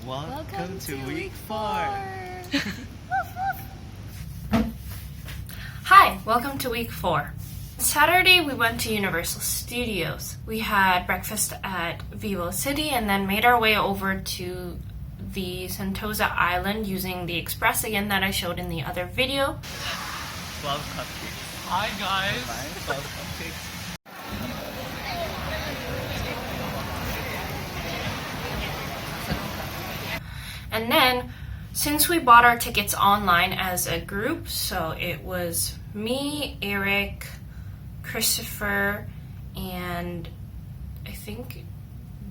Welcome to week 4. Hi, welcome to week 4. Saturday we went to Universal Studios. We had breakfast at Vivocity and then made our way over to the Sentosa Island using the express again that I showed in the other video. 12 cupcakes. Hi guys! 12 cupcakes. And then, since we bought our tickets online as a group, so it was me, Eric, Christopher, and I think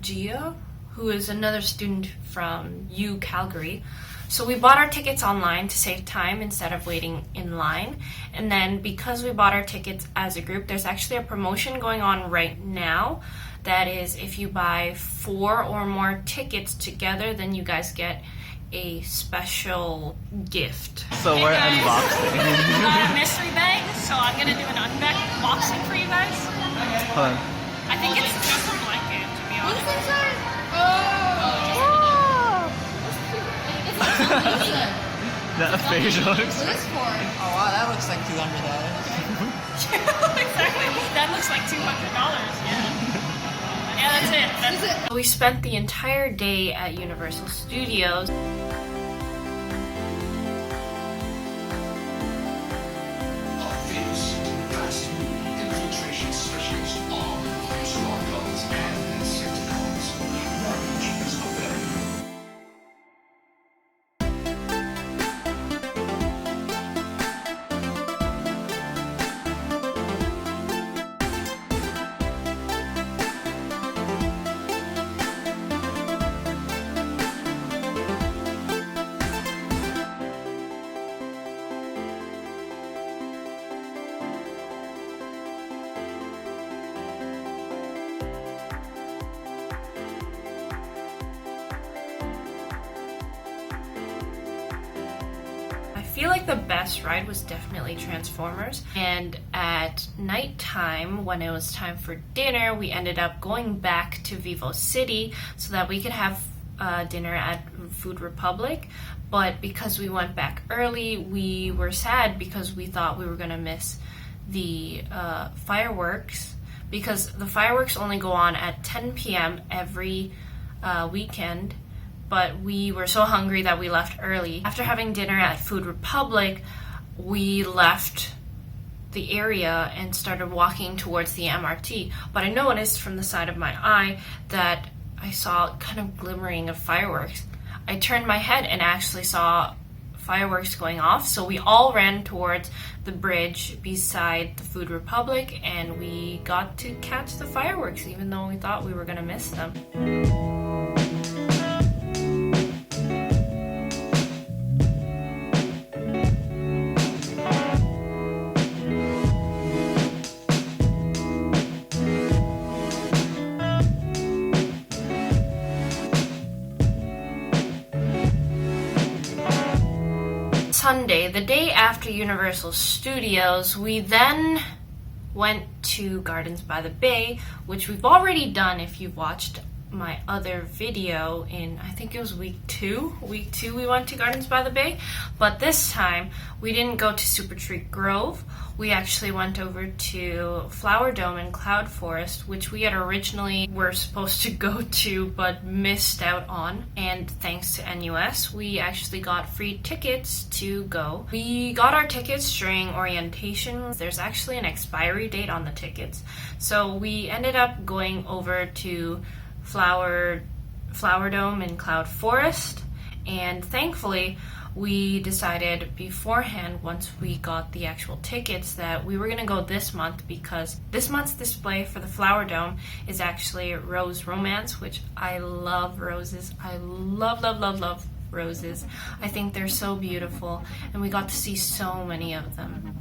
Gia, who is another student from Calgary. So we bought our tickets online to save time instead of waiting in line. And then because we bought our tickets as a group, there's actually a promotion going on right now. That is, if you buy 4 or more tickets together, then you guys get a special gift. So we're unboxing. Got a mystery bag, so I'm gonna do an unboxing for you guys. Hold on. I think it's just a blanket, to be honest. The facial. What is this for? Oh wow, that looks like $200. Exactly. That looks like $200. Yeah. Yeah, that's it. We spent the entire day at Universal Studios. I feel like the best ride was definitely Transformers, and at nighttime when it was time for dinner we ended up going back to Vivocity so that we could have dinner at Food Republic, but because we went back early we were sad because we thought we were gonna miss the fireworks, because the fireworks only go on at 10 p.m. every weekend. But we were so hungry that we left early. After having dinner at Food Republic, we left the area and started walking towards the MRT. But I noticed from the side of my eye that I saw kind of glimmering of fireworks. I turned my head and actually saw fireworks going off. So we all ran towards the bridge beside the Food Republic and we got to catch the fireworks even though we thought we were gonna miss them. Sunday, the day after Universal Studios, we then went to Gardens by the Bay, which we've already done if you've watched my other video in, I think it was week 2. Week 2 we went to Gardens by the Bay, but this time we didn't go to Super Tree Grove. We actually went over to Flower Dome and Cloud Forest, which we had originally were supposed to go to but missed out on. And thanks to NUS, we actually got free tickets to go. We got our tickets during orientation. There's actually an expiry date on the tickets. So we ended up going over to Flower Dome and Cloud Forest, and thankfully we decided beforehand, once we got the actual tickets, that we were going to go this month because this month's display for the Flower Dome is actually Rose Romance, which I love roses. I love roses. I think they're so beautiful and we got to see so many of them.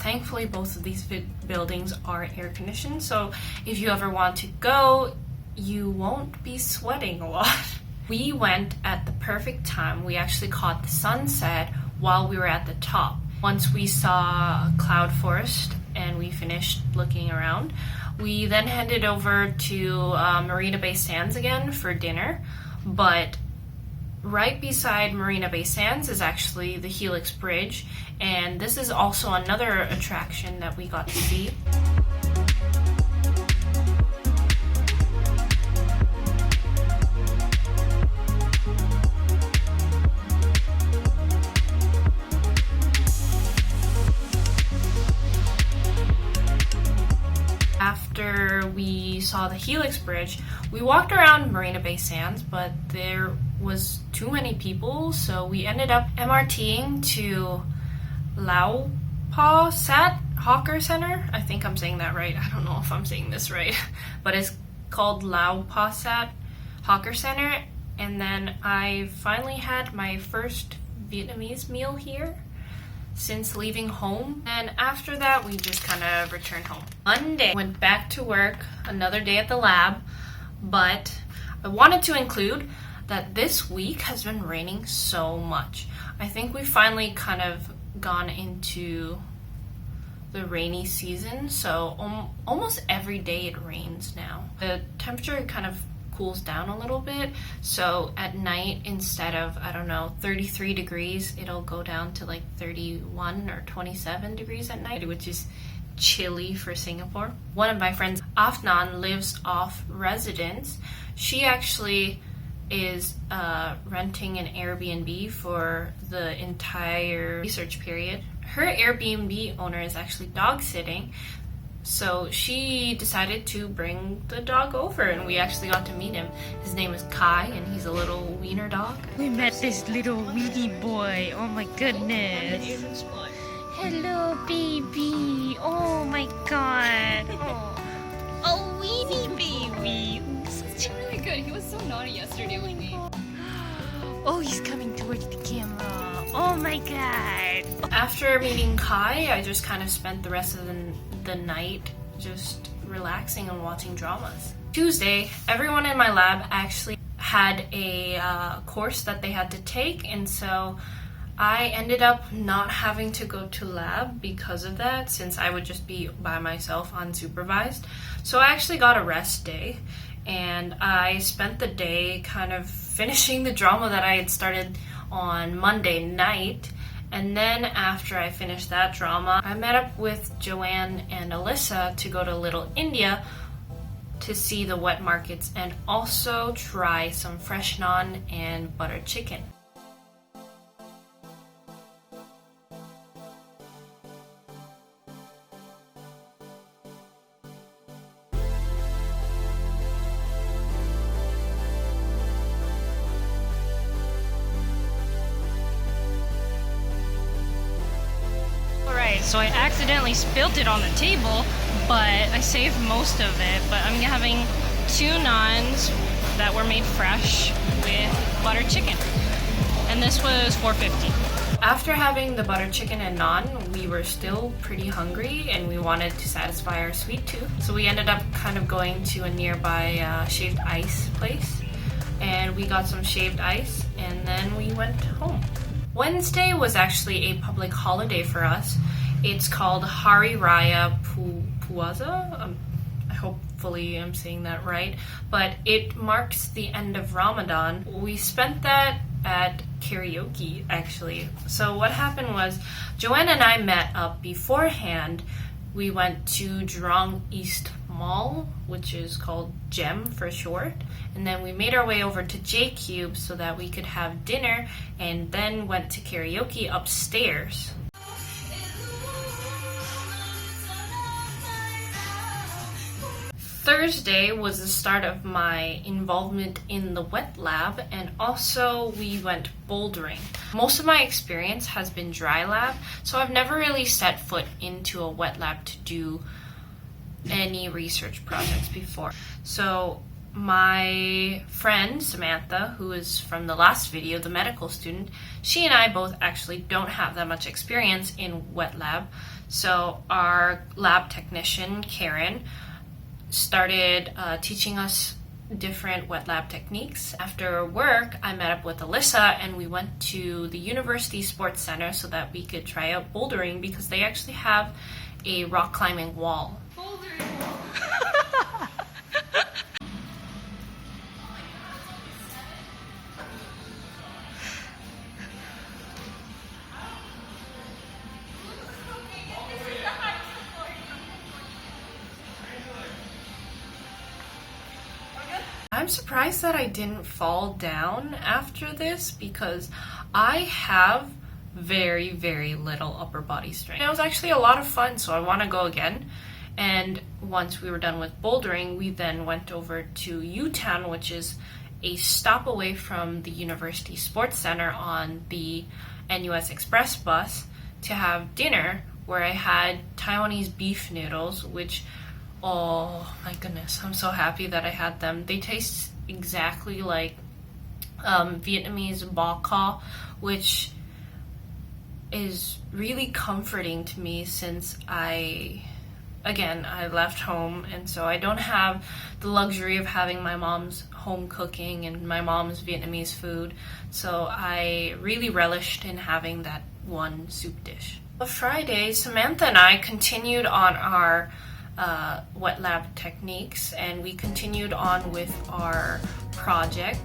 thankfully both of these buildings are air conditioned, so if you ever want to go, you won't be sweating a lot. We went at the perfect time. We actually caught the sunset while we were at the top. Once we saw a cloud forest and we finished looking around, we then headed over to Marina Bay Sands again for dinner, but right beside Marina Bay Sands is actually the Helix Bridge, and this is also another attraction that we got to see. After we saw the Helix Bridge, we walked around Marina Bay Sands, but there was too many people, so we ended up MRTing to Lau Pa Sat Hawker Center. I think I'm saying that right. I don't know if I'm saying this right, but it's called Lau Pa Sat Hawker Center. And then I finally had my first Vietnamese meal here since leaving home, and after that we just kind of returned home. Monday, went back to work, another day at the lab, but I wanted to include that this week has been raining so much. I think we finally kind of gone into the rainy season, so almost every day it rains now. The temperature kind of cools down a little bit, so at night instead of, I don't know, 33 degrees, it'll go down to like 31 or 27 degrees at night, which is chilly for Singapore. One of my friends, Afnan, lives off residence. She actually is renting an Airbnb for the entire research period. Her Airbnb owner is actually dog sitting, so she decided to bring the dog over, and we actually got to meet him. His name is Kai, and he's a little wiener dog. We met this little weenie boy. Oh my goodness. Hello, baby. Oh my god. Oh, weenie baby. It's really good. He was so naughty yesterday with me. Oh, he's coming towards the camera. Oh my god. After meeting Kai, I just kind of spent the rest of the night just relaxing and watching dramas. Tuesday, everyone in my lab actually had a course that they had to take, and so I ended up not having to go to lab because of that, since I would just be by myself unsupervised. So I actually got a rest day, and I spent the day kind of finishing the drama that I had started on Monday night. And then after I finished that drama, I met up with Joanne and Alyssa to go to Little India to see the wet markets and also try some fresh naan and butter chicken. So I accidentally spilled it on the table, but I saved most of it. But I'm having 2 naans that were made fresh with butter chicken. And this was $4.50. After having the butter chicken and naan, we were still pretty hungry and we wanted to satisfy our sweet tooth. So we ended up kind of going to a nearby shaved ice place, and we got some shaved ice, and then we went home. Wednesday was actually a public holiday for us. It's called Hari Raya Puasa. Hopefully I'm saying that right. But it marks the end of Ramadan. We spent that at karaoke, actually. So what happened was, Joanne and I met up beforehand. We went to Jurong East Mall, which is called GEM for short. And then we made our way over to JCube so that we could have dinner, and then went to karaoke upstairs. Thursday was the start of my involvement in the wet lab, and also we went bouldering. Most of my experience has been dry lab, so I've never really set foot into a wet lab to do any research projects before. So my friend Samantha, who is from the last video, the medical student, she and I both actually don't have that much experience in wet lab. So our lab technician, Karen, started teaching us different wet lab techniques. After work, I met up with Alyssa and we went to the University Sports Center so that we could try out bouldering because they actually have a rock climbing wall. I'm surprised that I didn't fall down after this because I have very, very little upper body strength. It was actually a lot of fun, so I want to go again. And once we were done with bouldering, we then went over to UTown, which is a stop away from the University Sports Center on the NUS Express bus to have dinner, where I had Taiwanese beef noodles, which, oh my goodness, I'm so happy that I had them. They taste exactly like Vietnamese bò kho, which is really comforting to me since I left home, and so I don't have the luxury of having my mom's home cooking and my mom's Vietnamese food, so I really relished in having that one soup dish. On Friday, Samantha and I continued on our wet lab techniques, and we continued on with our project.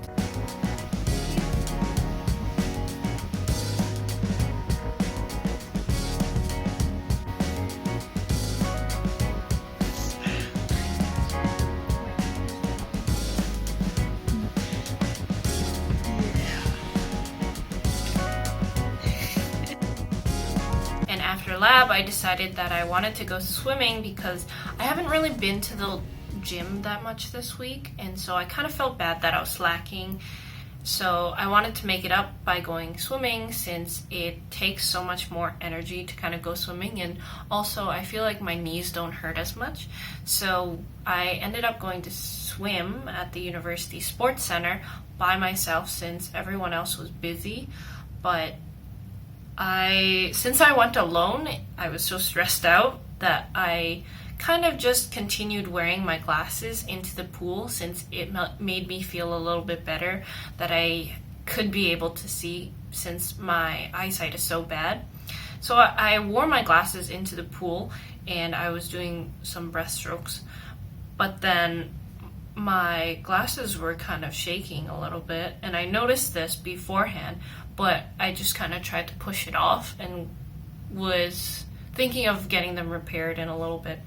After lab, I decided that I wanted to go swimming because I haven't really been to the gym that much this week, and so I kind of felt bad that I was slacking. So I wanted to make it up by going swimming since it takes so much more energy to kind of go swimming, and also I feel like my knees don't hurt as much. So I ended up going to swim at the University Sports Center by myself since everyone else was busy, but since I went alone, I was so stressed out that I kind of just continued wearing my glasses into the pool since it made me feel a little bit better that I could be able to see since my eyesight is so bad. So I wore my glasses into the pool and I was doing some breaststrokes, but then my glasses were kind of shaking a little bit, and I noticed this beforehand, but I just kind of tried to push it off and was thinking of getting them repaired in a little bit.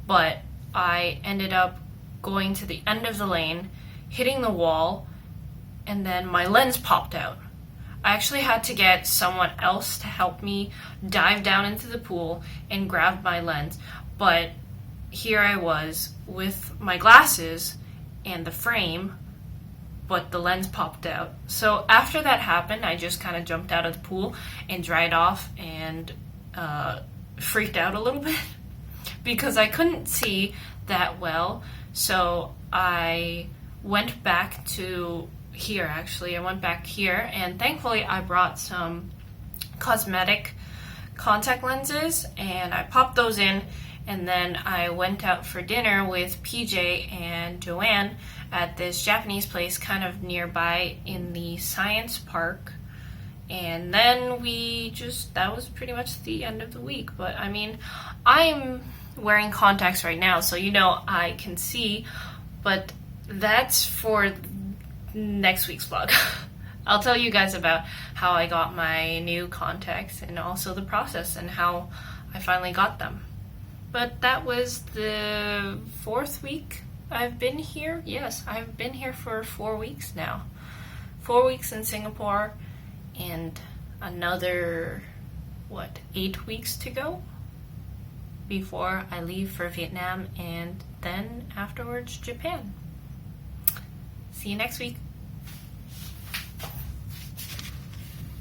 But I ended up going to the end of the lane, hitting the wall, and then my lens popped out. I actually had to get someone else to help me dive down into the pool and grab my lens, but here I was with my glasses and the frame, but the lens popped out. So after that happened, I just kind of jumped out of the pool and dried off and freaked out a little bit because I couldn't see that well. So I went back to here, actually. I went back here, and thankfully I brought some cosmetic contact lenses, and I popped those in, and then I went out for dinner with PJ and Joanne at this Japanese place kind of nearby in the science park. And then that was pretty much the end of the week. But I mean, I'm wearing contacts right now, so I can see, but that's for next week's vlog. I'll tell you guys about how I got my new contacts and also the process and how I finally got them. But that was the 4th week I've been here. Yes, I've been here for 4 weeks now. 4 weeks in Singapore and another, 8 weeks to go before I leave for Vietnam and then afterwards Japan. See you next week.